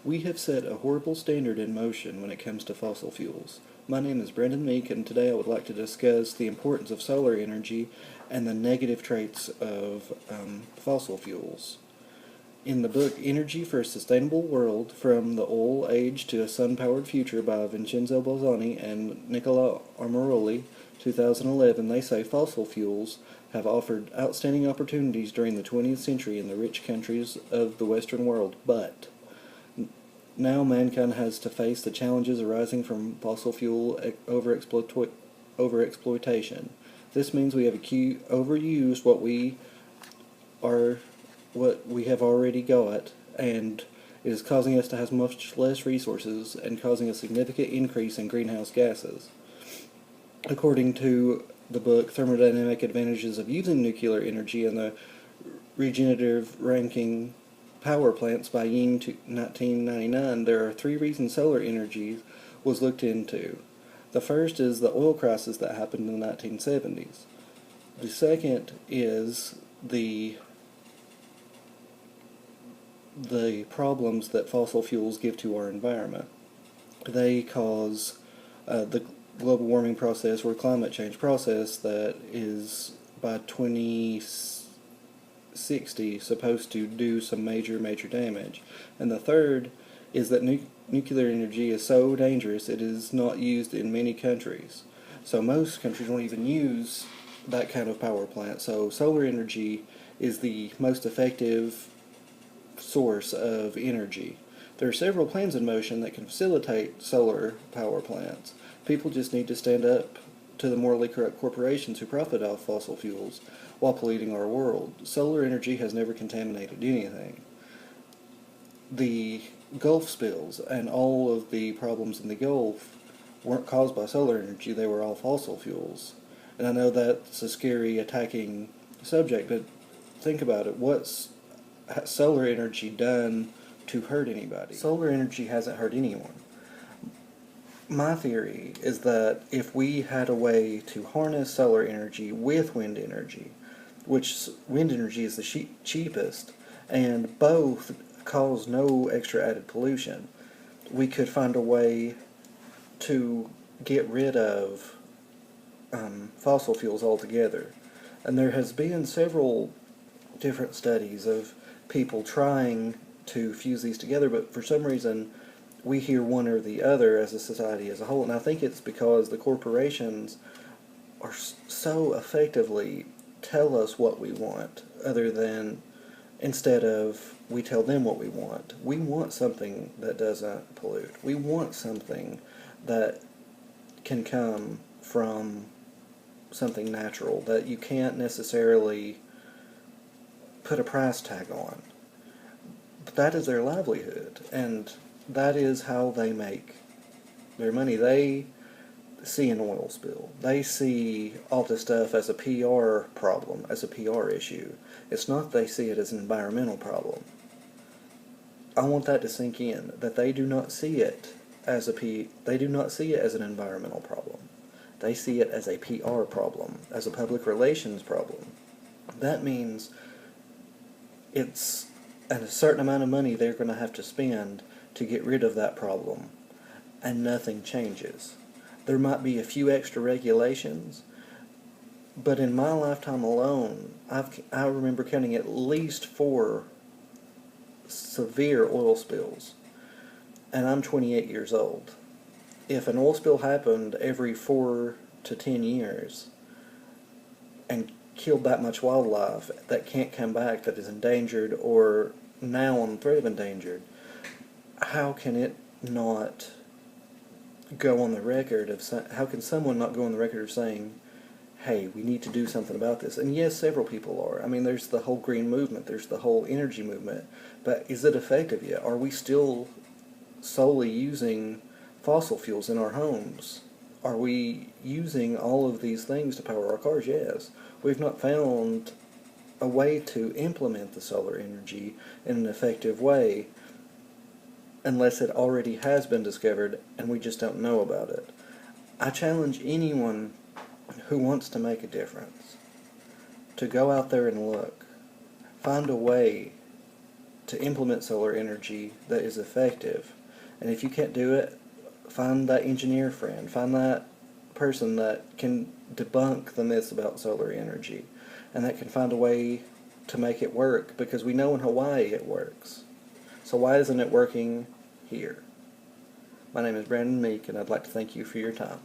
We have set a horrible standard in motion when it comes to fossil fuels. My name is Brendan Meek, and today I would like to discuss the importance of solar energy and the negative traits of fossil fuels. In the book Energy for a Sustainable World, From the Oil Age to a Sun-Powered Future by Vincenzo Bolzani and Nicola Armoroli, 2011, they say fossil fuels have offered outstanding opportunities during the 20th century in the rich countries of the Western world, but now mankind has to face the challenges arising from fossil fuel overexploitation. This means we have overused what we have already got, and it is causing us to have much less resources and causing a significant increase in greenhouse gases. According to the book Thermodynamic Advantages of Using Nuclear Energy and the Regenerative Ranking Power Plants by Ying, 1999, there are 3 reasons solar energy was looked into. The first is the oil crisis that happened in the 1970s. The second is the problems that fossil fuels give to our environment. They cause the global warming process or climate change process that is by 2060 supposed to do some major damage. And the third is that nuclear energy is so dangerous it is not used in many countries. So most countries won't even use that kind of power plant. So solar energy is the most effective source of energy. There are several plans in motion that can facilitate solar power plants. People just need to stand up to the morally corrupt corporations who profit off fossil fuels while polluting our world. Solar energy has never contaminated anything. The Gulf spills and all of the problems in the Gulf weren't caused by solar energy, they were all fossil fuels. And I know that's a scary, attacking subject, but think about it. What's solar energy done to hurt anybody? Solar energy hasn't hurt anyone. My theory is that if we had a way to harness solar energy with wind energy, which wind energy is the cheapest, and both cause no extra added pollution, we could find a way to get rid of fossil fuels altogether. And there has been several different studies of people trying to fuse these together, but for some reason we hear one or the other as a society as a whole. And I think it's because the corporations are so effectively tell us what we want, instead of we tell them what we want. We want something that doesn't pollute. We want something that can come from something natural that you can't necessarily put a price tag on. But that is their livelihood, and that is how they make their money. They see an oil spill. They see all this stuff as a PR problem, as a PR issue. It's not they see it as an environmental problem. I want that to sink in, that they do not see it as they do not see it as an environmental problem. They see it as a PR problem, as a public relations problem. That means it's a certain amount of money they're going to have to spend to get rid of that problem, and nothing changes. There might be a few extra regulations, but in my lifetime alone, I remember counting at least 4 severe oil spills, and I'm 28 years old. If an oil spill happened every 4 to 10 years and killed that much wildlife that can't come back, that is endangered or now on the threat of endangered, how can it not go on the record of how can someone not go on the record of saying, hey, we need to do something about this? And yes, several people are. I mean, there's the whole green movement, there's the whole energy movement, but is it effective yet? Are we still solely using fossil fuels in our homes? Are we using all of these things to power our cars? Yes. We've not found a way to implement the solar energy in an effective way, unless it already has been discovered and we just don't know about it. I challenge anyone who wants to make a difference to go out there and look. Find a way to implement solar energy that is effective. And if you can't do it, find that engineer friend, find that person that can debunk the myths about solar energy and that can find a way to make it work, because we know in Hawaii it works. So why isn't it working here? My name is Brandon Meek, and I'd like to thank you for your time.